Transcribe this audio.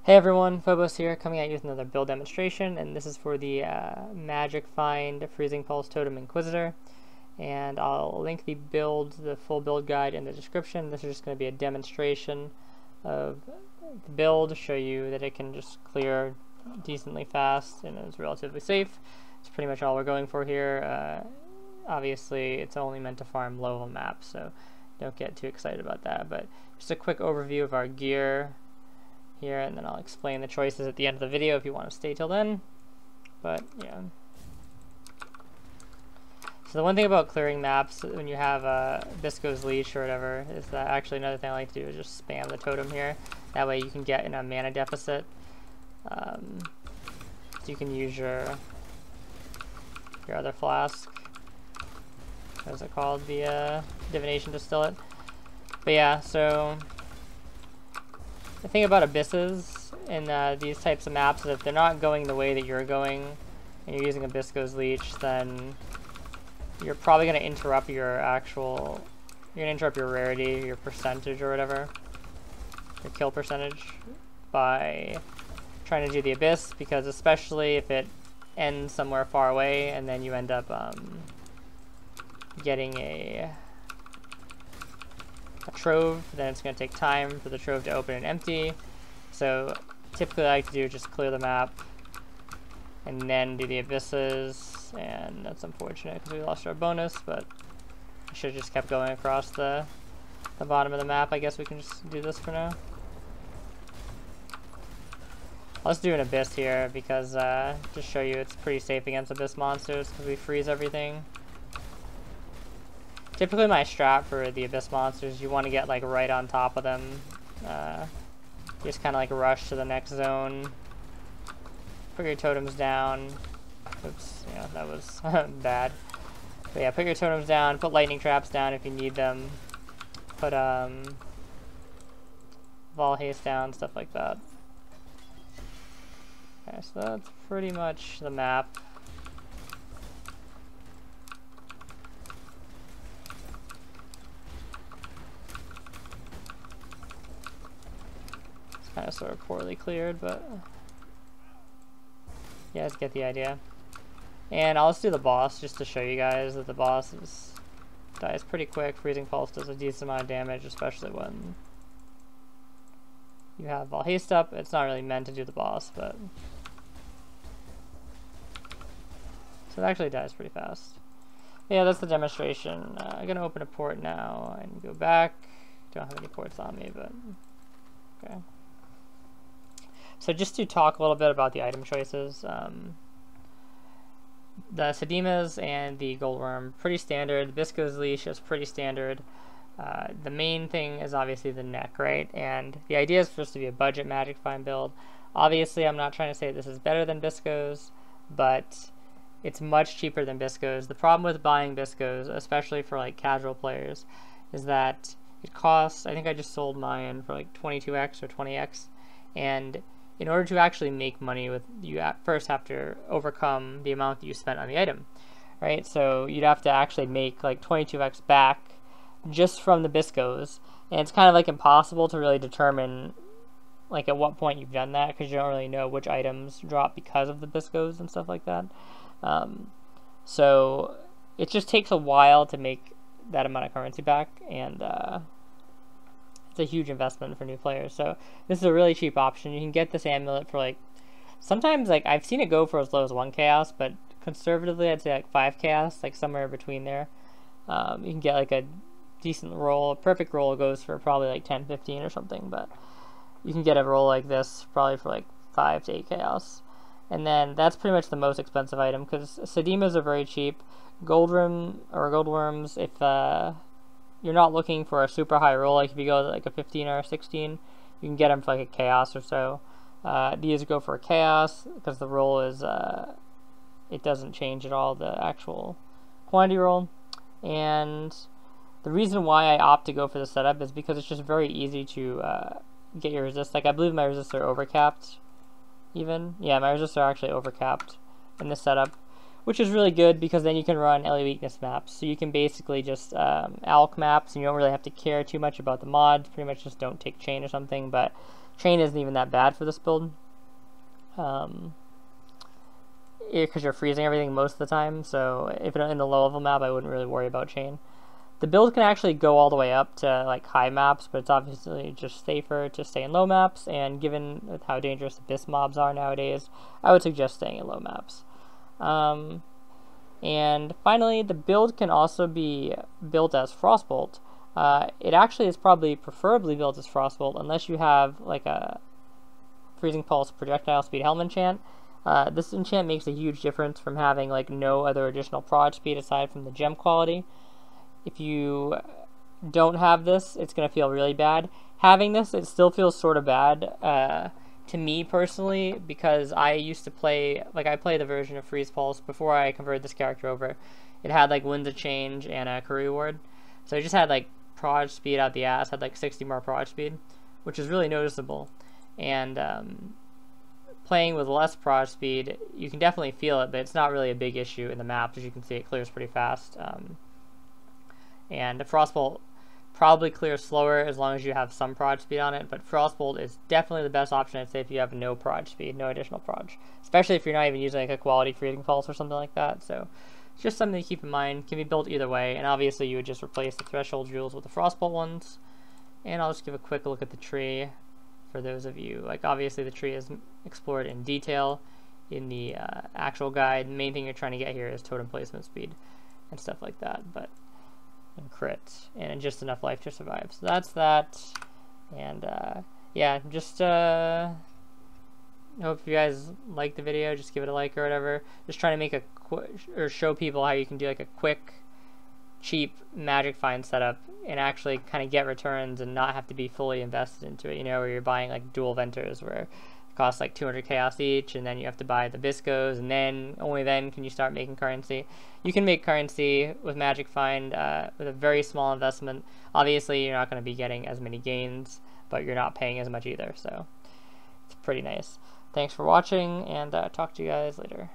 Hey everyone, Phobos here, coming at you with another build demonstration, and this is for the Magic Find Freezing Pulse Totem Inquisitor. And I'll link the full build guide in the description. This is just going to be a demonstration of the build to show you that it can just clear decently fast and is relatively safe. It's pretty much all we're going for here. Obviously, it's only meant to farm low-level maps, so don't get too excited about that. But just a quick overview of our gear here, and then I'll explain the choices at the end of the video if you want to stay till then. But yeah. So the one thing about clearing maps when you have Bisco's Leash or whatever is that actually another thing I like to do is just spam the totem here. That way you can get in a mana deficit. So you can use your other flask. What is it called? The Divination Distillate. But yeah, so the thing about abysses in these types of maps is if they're not going the way that you're going and you're using a Bisco's Leech, then you're probably going to interrupt your rarity, your percentage or whatever, your kill percentage, by trying to do the Abyss, because especially if it ends somewhere far away and then you end up getting a trove, then it's going to take time for the trove to open and empty. So typically I like to do just clear the map and then do the abysses, and that's unfortunate because we lost our bonus, but I should have just kept going across the bottom of the map. I guess we can just do this for now. Let's do an abyss here because just show you it's pretty safe against abyss monsters because we freeze everything. Typically my strat for the abyss monsters, you want to get like right on top of them. Just kind of like rush to the next zone. Put your totems down. Oops, yeah, that was bad. But yeah, put your totems down, put lightning traps down if you need them. Put Vol haste down, stuff like that. Okay, so that's pretty much the map. Kind of sort of poorly cleared, but you guys get the idea. And I'll just do the boss just to show you guys that the boss dies pretty quick. Freezing Pulse does a decent amount of damage, especially when you have Vol haste up. It's not really meant to do the boss, but so it actually dies pretty fast. Yeah, that's the demonstration. I'm gonna open a port now and go back. Don't have any ports on me, but okay. So just to talk a little bit about the item choices, the Sedemas and the Goldworm, pretty standard. The Bisco's Leash is pretty standard. The main thing is obviously the neck, right? And the idea is for this to be a budget Magic Find build. Obviously, I'm not trying to say this is better than Bisco's, but it's much cheaper than Bisco's. The problem with buying Bisco's, especially for like casual players, is that it costs, I think I just sold mine for like 22x or 20x, and in order to actually make money with, you first have to overcome the amount that you spent on the item, right? So you'd have to actually make like 22x back just from the Bisco's, and it's kind of like impossible to really determine like at what point you've done that, because you don't really know which items drop because of the Bisco's and stuff like that. So it just takes a while to make that amount of currency back, and it's a huge investment for new players. So this is a really cheap option. You can get this amulet for like, sometimes like I've seen it go for as low as 1 chaos, but conservatively I'd say like 5 chaos, like somewhere between there. You can get like a decent roll. A perfect roll goes for probably like 10, 15 or something, but you can get a roll like this probably for like 5 to 8 chaos. And then that's pretty much the most expensive item, because Sedemas are very cheap. Goldworms, if you're not looking for a super high roll, like if you go to like a 15 or a 16, you can get them for like a chaos or so. These go for a chaos because the roll is it doesn't change at all, the actual quantity roll. And the reason why I opt to go for the setup is because it's just very easy to get your resist. Like I believe my resists are overcapped even. Yeah, my resists are actually overcapped in this setup, which is really good because then you can run LA weakness maps. So you can basically just alch maps, and you don't really have to care too much about the mods. Pretty much just don't take chain or something, but Chain isn't even that bad for this build. Because you're freezing everything most of the time, so if in a low level map I wouldn't really worry about chain. The build can actually go all the way up to like high maps, but it's obviously just safer to stay in low maps, and given with how dangerous abyss mobs are nowadays, I would suggest staying in low maps. And finally, the build can also be built as Frostbolt. It actually is probably preferably built as Frostbolt unless you have like a Freezing Pulse projectile speed helm enchant. This enchant makes a huge difference from having like no other additional prod speed aside from the gem quality. If you don't have this, it's going to feel really bad. Having this, it still feels sort of bad to me personally, because I used to play, like I played the version of Freeze Pulse before I converted this character over. It had like Winds of Change and a Career Ward. So it just had like prod speed out the ass, had like 60 more prod speed, which is really noticeable. And playing with less prod speed, you can definitely feel it, but it's not really a big issue in the map. As you can see, it clears pretty fast. And the Frostbolt probably clears slower as long as you have some prod speed on it, but Frostbolt is definitely the best option, I'd say, if you have no prod speed, no additional prod. Especially if you're not even using like a quality Freezing Pulse or something like that. So it's just something to keep in mind. Can be built either way, and obviously you would just replace the Threshold Jewels with the Frostbolt ones. And I'll just give a quick look at the tree for those of you. Like obviously the tree is explored in detail in the actual guide. The main thing you're trying to get here is totem placement speed and stuff like that, but and crit and just enough life to survive. So that's that. And yeah, just hope you guys like the video. Just give it a like or whatever. Just trying to make or show people how you can do like a quick, cheap magic find setup and actually kind of get returns and not have to be fully invested into it. You know, where you're buying like dual venters where costs like 200 chaos each, and then you have to buy the Biscos, and then only then can you start making currency. You can make currency with Magic Find with a very small investment. Obviously, you're not going to be getting as many gains, but you're not paying as much either, so it's pretty nice. Thanks for watching, and talk to you guys later.